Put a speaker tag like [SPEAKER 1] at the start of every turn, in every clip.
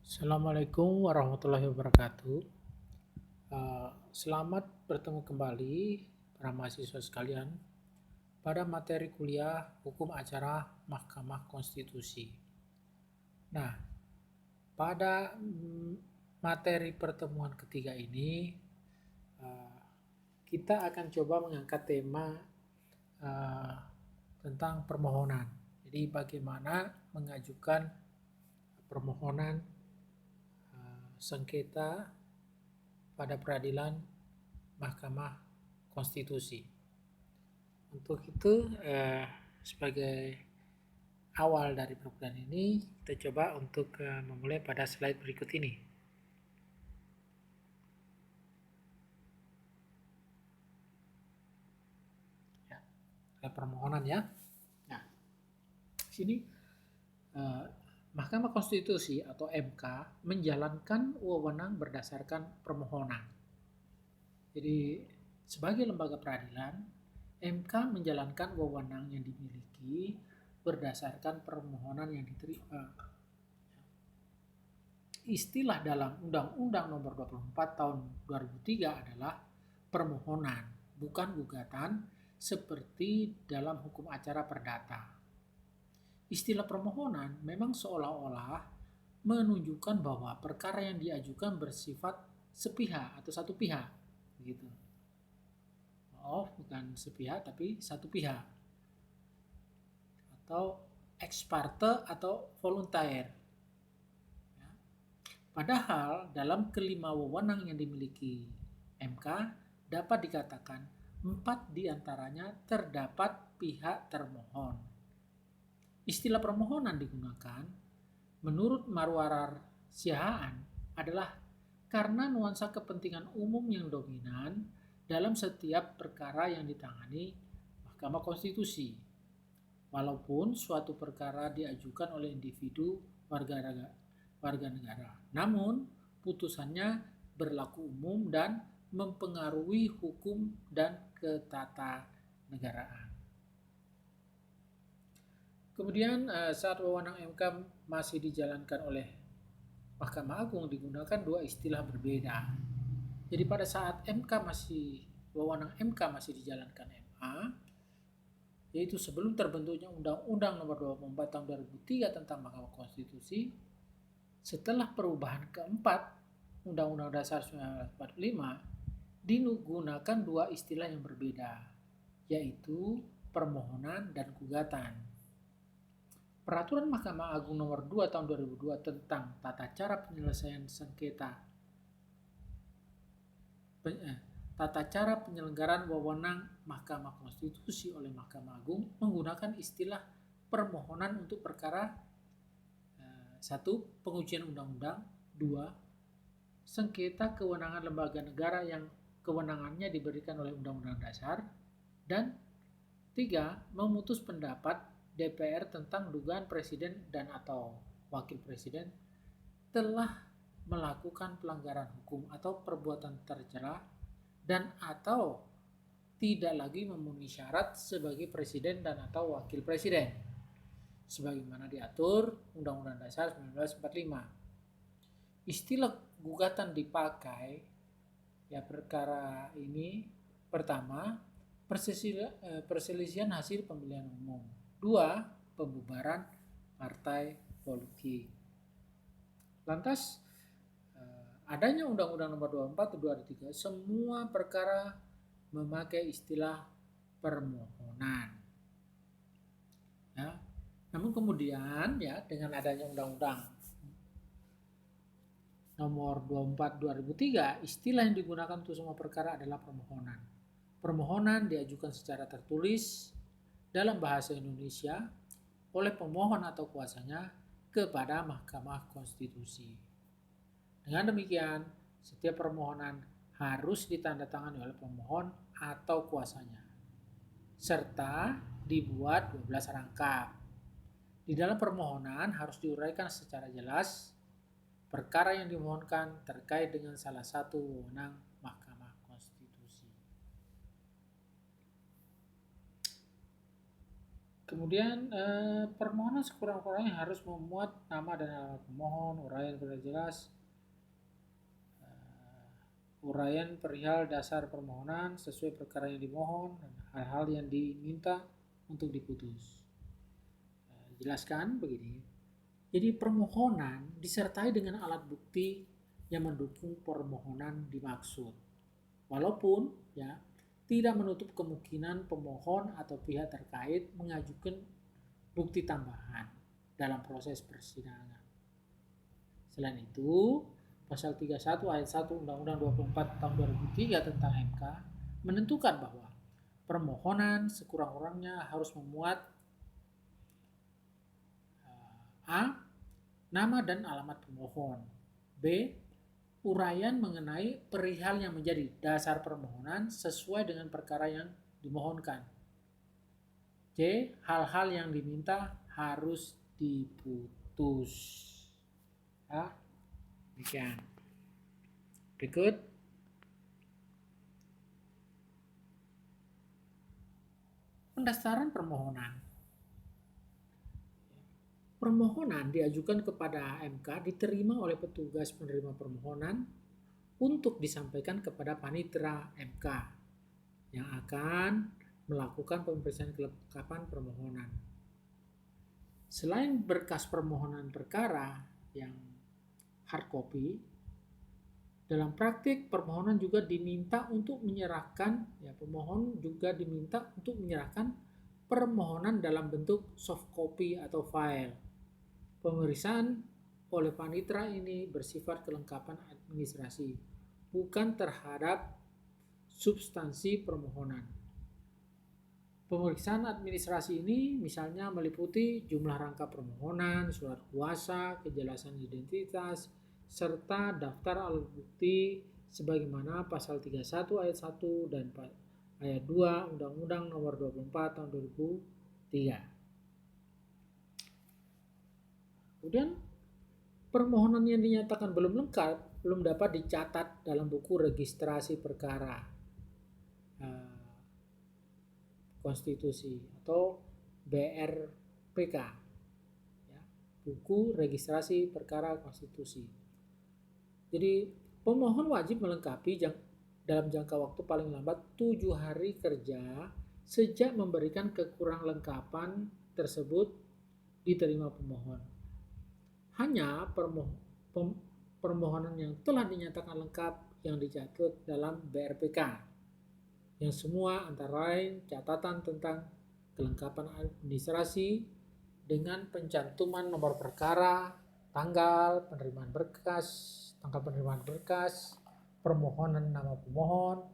[SPEAKER 1] Assalamualaikum warahmatullahi wabarakatuh. Selamat bertemu kembali para mahasiswa sekalian pada materi kuliah Hukum Acara Mahkamah Konstitusi. Nah, pada materi pertemuan ketiga ini uh, kita akan coba mengangkat tema uh, tentang permohonan. Jadi bagaimana mengajukan permohonan sengketa pada peradilan Mahkamah Konstitusi. Untuk itu, sebagai awal dari program ini, kita coba untuk memulai pada slide berikut ini. Ya, permohonan ya. Nah, sini Mahkamah Konstitusi atau MK menjalankan wewenang berdasarkan permohonan. Jadi sebagai lembaga peradilan, MK menjalankan wewenang yang dimiliki berdasarkan permohonan yang diterima. Istilah dalam Undang-Undang Nomor 24 Tahun 2003 adalah permohonan, bukan gugatan seperti dalam hukum acara perdata. Istilah permohonan memang seolah-olah menunjukkan bahwa perkara yang diajukan bersifat sepihak atau satu pihak, begitu. Oh, bukan sepihak tapi satu pihak, atau ex parte atau voluntaire. Ya. Padahal dalam kelima wewenang yang dimiliki MK dapat dikatakan 4 diantaranya terdapat pihak termohon. Istilah permohonan digunakan menurut Marwarar Siahaan adalah karena nuansa kepentingan umum yang dominan dalam setiap perkara yang ditangani Mahkamah Konstitusi. Walaupun suatu perkara diajukan oleh individu warga negara, namun putusannya berlaku umum dan mempengaruhi hukum dan ketatanegaraan. Kemudian saat wewenang MK masih dijalankan oleh Mahkamah Agung digunakan dua istilah berbeda. Jadi pada saat wewenang MK masih dijalankan MA, yaitu sebelum terbentuknya Undang-Undang Nomor 24 Tahun 2003 tentang Mahkamah Konstitusi, setelah perubahan keempat Undang-Undang Dasar 1945, digunakan dua istilah yang berbeda, yaitu permohonan dan gugatan. Peraturan Mahkamah Agung Nomor 2 Tahun 2002 tentang tata cara penyelesaian sengketa tata cara penyelenggaraan wewenang Mahkamah Konstitusi oleh Mahkamah Agung menggunakan istilah permohonan untuk perkara 1. Pengujian undang-undang, 2. Sengketa kewenangan lembaga negara yang kewenangannya diberikan oleh Undang-Undang Dasar, dan 3. Memutus pendapat DPR tentang dugaan Presiden dan atau Wakil Presiden telah melakukan pelanggaran hukum atau perbuatan tercela dan atau tidak lagi memenuhi syarat sebagai Presiden dan atau Wakil Presiden sebagaimana diatur Undang-Undang Dasar 1945. Istilah gugatan dipakai perkara ini pertama, perselisihan hasil pemilihan umum. 2. Pembubaran partai politik. Lantas, adanya Undang-Undang Nomor 24 Tahun 2003, semua perkara memakai istilah permohonan. Ya. Namun kemudian dengan adanya Undang-Undang Nomor 24 2003, istilah yang digunakan untuk semua perkara adalah permohonan. Permohonan diajukan secara tertulis dalam bahasa Indonesia oleh pemohon atau kuasanya kepada Mahkamah Konstitusi. Dengan demikian, setiap permohonan harus ditandatangani oleh pemohon atau kuasanya, serta dibuat 12 rangkap. Di dalam permohonan harus diuraikan secara jelas perkara yang dimohonkan terkait dengan salah satu wewenang Mahkamah Konstitusi. Kemudian permohonan sekurang-kurangnya harus memuat nama dan alamat pemohon, uraian sudah jelas, uraian perihal dasar permohonan sesuai perkara yang dimohon dan hal-hal yang diminta untuk diputus. Jelaskan begini. Jadi permohonan disertai dengan alat bukti yang mendukung permohonan dimaksud. Walaupun ya tidak menutup kemungkinan pemohon atau pihak terkait mengajukan bukti tambahan dalam proses persidangan. Selain itu, Pasal 31 ayat 1 Undang-Undang 24 tahun 2003 tentang MK menentukan bahwa permohonan sekurang-kurangnya harus memuat A. Nama dan alamat pemohon. B. Uraian mengenai perihal yang menjadi dasar permohonan sesuai dengan perkara yang dimohonkan. C. Hal-hal yang diminta harus diputus. Ya, demikian. Berikut. Pendaftaran permohonan. Permohonan diajukan kepada MK diterima oleh petugas penerima permohonan untuk disampaikan kepada panitera MK yang akan melakukan pemeriksaan kelengkapan permohonan. Selain berkas permohonan perkara yang hard copy, dalam praktik permohonan juga diminta untuk menyerahkan, pemohon juga diminta untuk menyerahkan permohonan dalam bentuk soft copy atau file. Pemeriksaan oleh panitera ini bersifat kelengkapan administrasi, bukan terhadap substansi permohonan. Pemeriksaan administrasi ini misalnya meliputi jumlah rangkap permohonan, surat kuasa, kejelasan identitas, serta daftar alat bukti sebagaimana pasal 31 ayat 1 dan ayat 2 Undang-Undang Nomor 24 tahun 2003. Kemudian permohonan yang dinyatakan belum lengkap belum dapat dicatat dalam buku registrasi perkara konstitusi atau BRPK, ya, buku registrasi perkara konstitusi. Jadi pemohon wajib melengkapi dalam jangka waktu paling lambat 7 hari kerja sejak memberikan kekurang lengkapan tersebut diterima pemohon. Hanya permohonan yang telah dinyatakan lengkap yang dicatat dalam BRPK, yang semua antara lain catatan tentang kelengkapan administrasi dengan pencantuman nomor perkara, tanggal penerimaan berkas, permohonan nama pemohon,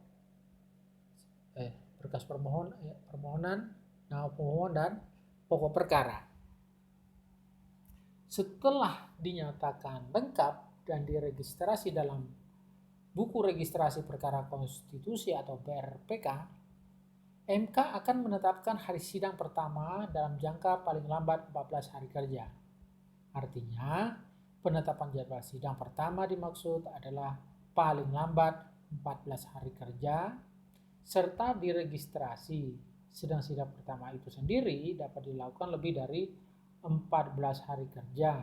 [SPEAKER 1] berkas permohonan, nama pemohon dan pokok perkara. Setelah dinyatakan lengkap dan diregistrasi dalam buku registrasi perkara konstitusi atau BRPK, MK akan menetapkan hari sidang pertama dalam jangka paling lambat 14 hari kerja. Artinya, penetapan jadwal sidang pertama dimaksud adalah paling lambat 14 hari kerja, serta diregistrasi sidang-sidang pertama itu sendiri dapat dilakukan lebih dari 14 hari kerja.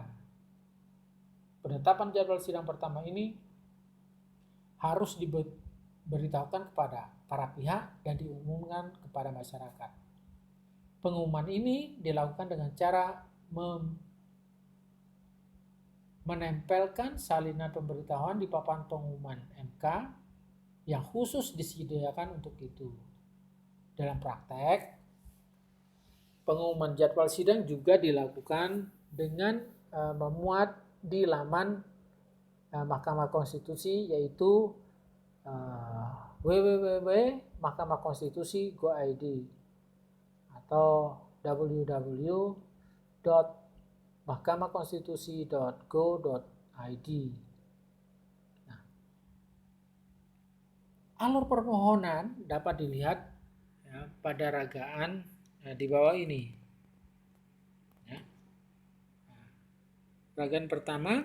[SPEAKER 1] Penetapan jadwal sidang pertama ini harus diberitahukan kepada para pihak dan diumumkan kepada masyarakat. Pengumuman ini dilakukan dengan cara menempelkan salinan pemberitahuan di papan pengumuman MK yang khusus disediakan untuk itu. Dalam praktek, pengumuman jadwal sidang juga dilakukan dengan memuat di laman Mahkamah Konstitusi, yaitu www.mahkamahkonstitusi.go.id atau www.mahkamahkonstitusi.go.id. Nah, alur permohonan dapat dilihat pada ragaan di bawah ini. Ya. Ragaan pertama,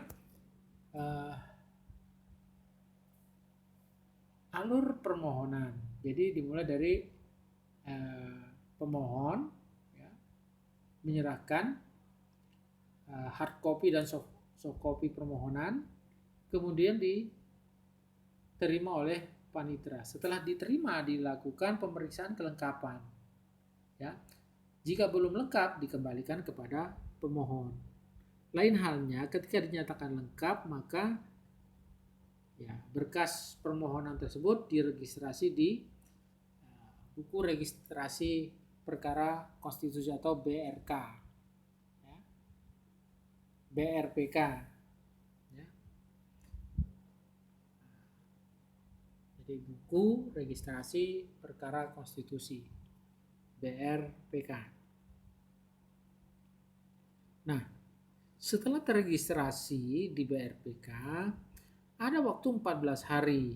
[SPEAKER 1] alur permohonan. Jadi dimulai dari pemohon, ya, menyerahkan hard copy dan soft copy permohonan, kemudian diterima oleh panitera. Setelah diterima, dilakukan pemeriksaan kelengkapan. Ya, jika belum lengkap, dikembalikan kepada pemohon. Lain halnya, ketika dinyatakan lengkap, maka berkas permohonan tersebut diregistrasi di buku registrasi perkara konstitusi atau BRK, BRPK. Jadi buku registrasi perkara konstitusi, BRPK. Nah, setelah terregistrasi di BRPK, ada waktu 14 hari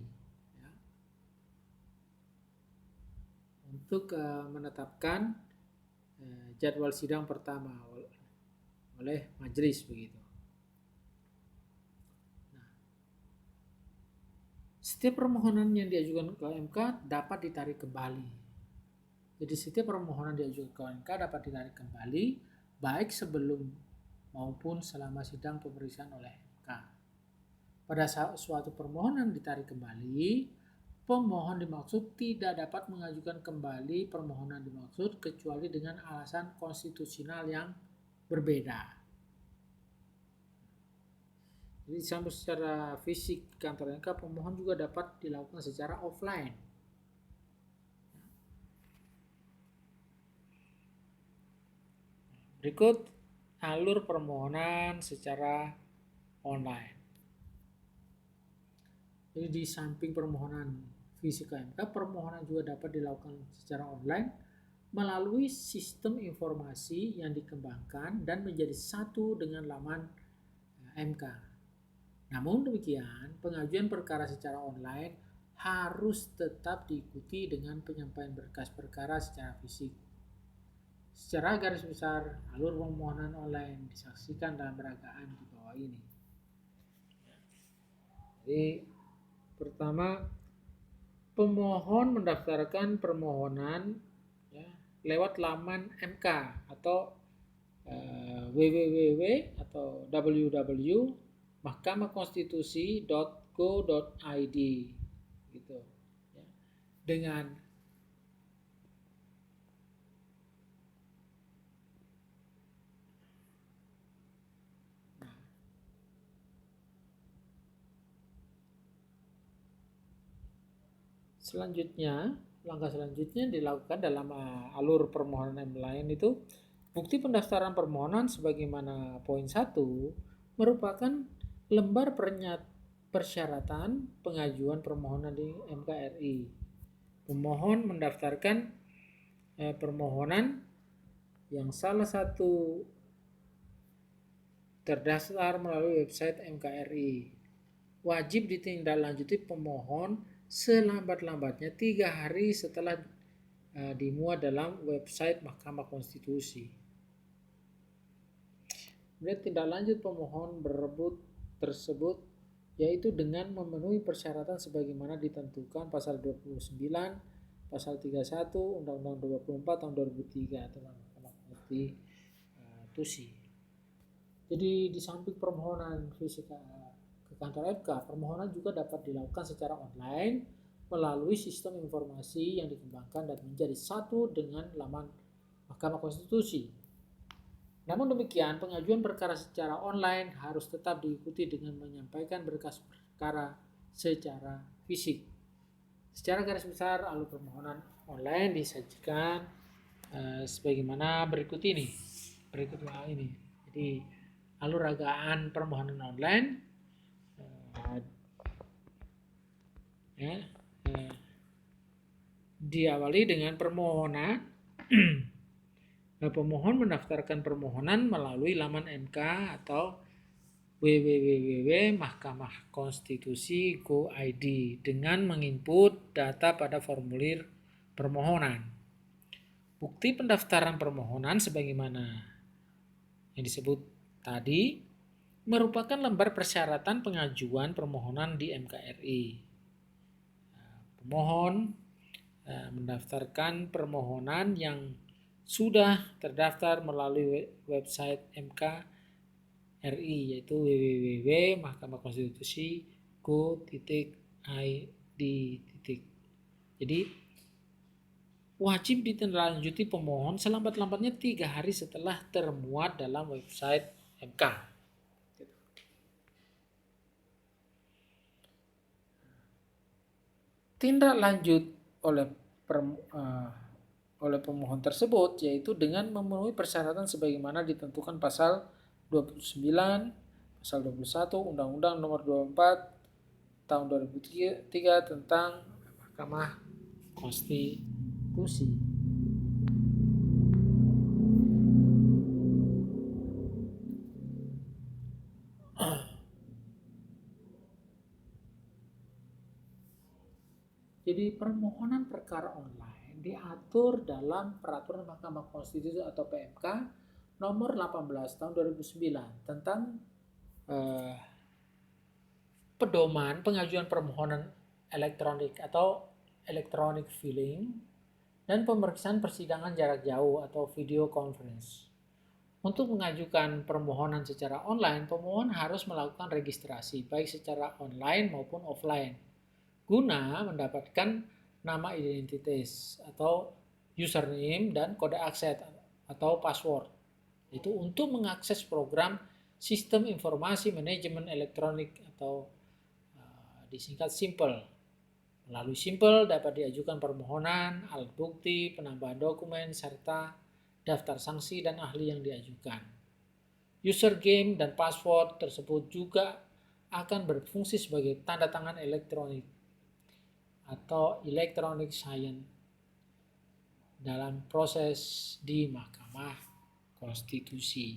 [SPEAKER 1] untuk menetapkan jadwal sidang pertama oleh majelis begitu. Setiap permohonan yang diajukan ke MK dapat ditarik kembali. Jadi setiap permohonan diajukan ke MK dapat ditarik kembali, baik sebelum maupun selama sidang pemeriksaan oleh MK. Pada saat suatu permohonan ditarik kembali, pemohon dimaksud tidak dapat mengajukan kembali permohonan dimaksud kecuali dengan alasan konstitusional yang berbeda. Jadi sampai secara fisik kantor MK, pemohon juga dapat dilakukan secara offline. Berikut alur permohonan secara online. Jadi di samping permohonan fisik ke MK, permohonan juga dapat dilakukan secara online melalui sistem informasi yang dikembangkan dan menjadi satu dengan laman MK. Namun demikian, pengajuan perkara secara online harus tetap diikuti dengan penyampaian berkas perkara secara fisik. Secara garis besar, alur permohonan online disaksikan dalam peragaan di bawah ini. Jadi, pertama, pemohon mendaftarkan permohonan lewat laman MK atau www atau www.mahkamahkonstitusi.go.id gitu ya. Dengan langkah selanjutnya dilakukan dalam alur permohonan lain itu bukti pendaftaran permohonan sebagaimana poin 1 merupakan lembar persyaratan pengajuan permohonan di MKRI. Pemohon mendaftarkan permohonan yang salah satu terdaftar melalui website MKRI. Wajib ditindaklanjuti pemohon selambat-lambatnya 3 hari setelah dimuat dalam website Mahkamah Konstitusi. Kemudian tindak lanjut pemohon berebut tersebut yaitu dengan memenuhi persyaratan sebagaimana ditentukan pasal 29, pasal 31 Undang-Undang 24 tahun 2003 tentang Mahkamah Konstitusi. Jadi di samping permohonan fisik ke kantor MK, permohonan juga dapat dilakukan secara online melalui sistem informasi yang dikembangkan dan menjadi satu dengan laman Mahkamah Konstitusi. Namun demikian, pengajuan perkara secara online harus tetap diikuti dengan menyampaikan berkas perkara secara fisik. Secara garis besar, alur permohonan online disajikan sebagaimana berikut ini. Jadi, alur agaan permohonan online diawali dengan permohonan. Pemohon mendaftarkan permohonan melalui laman MK atau www.mahkamahkonstitusi.go.id dengan menginput data pada formulir permohonan. Bukti pendaftaran permohonan sebagaimana yang disebut tadi merupakan lembar persyaratan pengajuan permohonan di MKRI. Pemohon mendaftarkan permohonan yang sudah terdaftar melalui website MKRI, yaitu www.mahkamahkonstitusi.go.id. Jadi wajib ditindaklanjuti pemohon selambat-lambatnya 3 hari setelah termuat dalam website MK. Tindak lanjut oleh pemohon tersebut yaitu dengan memenuhi persyaratan sebagaimana ditentukan pasal 29, pasal 21 Undang-Undang Nomor 24 tahun 2003 tentang Mahkamah Konstitusi. Jadi permohonan perkara online diatur dalam Peraturan Mahkamah Konstitusi atau PMK nomor 18 tahun 2009 tentang pedoman pengajuan permohonan elektronik atau electronic filing dan pemeriksaan persidangan jarak jauh atau video conference. Untuk mengajukan permohonan secara online, pemohon harus melakukan registrasi baik secara online maupun offline guna mendapatkan nama identitas atau username dan kode akses atau password. Itu untuk mengakses program Sistem Informasi Manajemen Elektronik atau disingkat SIMPL. Melalui SIMPL dapat diajukan permohonan, alat bukti, penambahan dokumen, serta daftar sanksi dan ahli yang diajukan. Username dan password tersebut juga akan berfungsi sebagai tanda tangan elektronik atau electronic sign dalam proses di Mahkamah Konstitusi.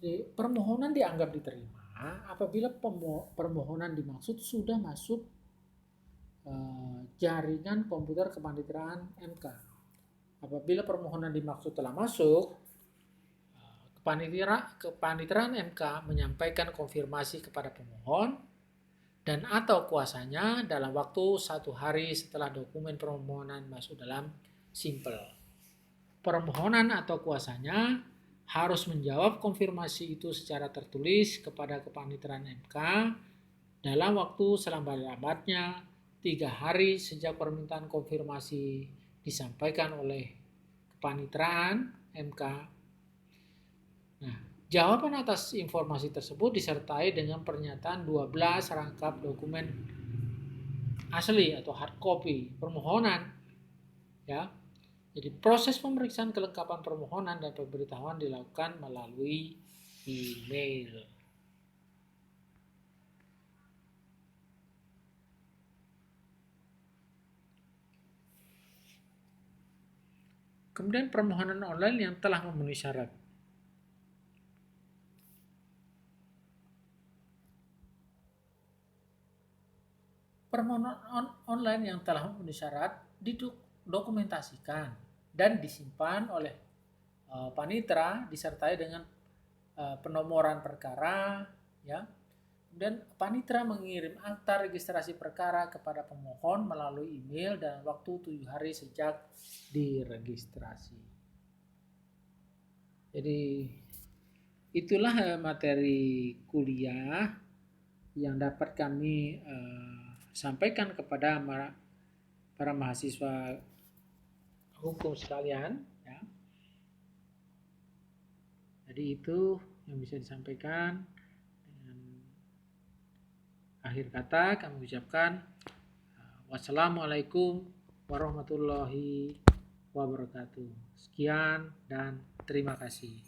[SPEAKER 1] Jadi, permohonan dianggap diterima apabila permohonan dimaksud sudah masuk jaringan komputer kepaniteraan MK. Apabila permohonan dimaksud telah masuk, kepaniteraan MK menyampaikan konfirmasi kepada pemohon dan atau kuasanya dalam waktu 1 hari setelah dokumen permohonan masuk dalam SIMPL. Permohonan atau kuasanya harus menjawab konfirmasi itu secara tertulis kepada kepaniteraan MK dalam waktu selambat-lambatnya 3 hari sejak permintaan konfirmasi disampaikan oleh kepaniteraan MK. Nah, jawaban atas informasi tersebut disertai dengan pernyataan 12 rangkap dokumen asli atau hard copy permohonan. Ya. Jadi proses pemeriksaan kelengkapan permohonan dan pemberitahuan dilakukan melalui email. Kemudian permohonan online yang telah memenuhi syarat. Permohonan online yang telah memenuhi syarat didokumentasikan dan disimpan oleh panitera disertai dengan penomoran perkara, ya. Dan panitera mengirim akta registrasi perkara kepada pemohon melalui email dalam waktu 7 hari sejak diregistrasi. Jadi itulah materi kuliah yang dapat kami sampaikan kepada para mahasiswa hukum sekalian, ya. Jadi itu yang bisa disampaikan. Dengan akhir kata kami ucapkan wassalamualaikum warahmatullahi wabarakatuh. Sekian dan terima kasih.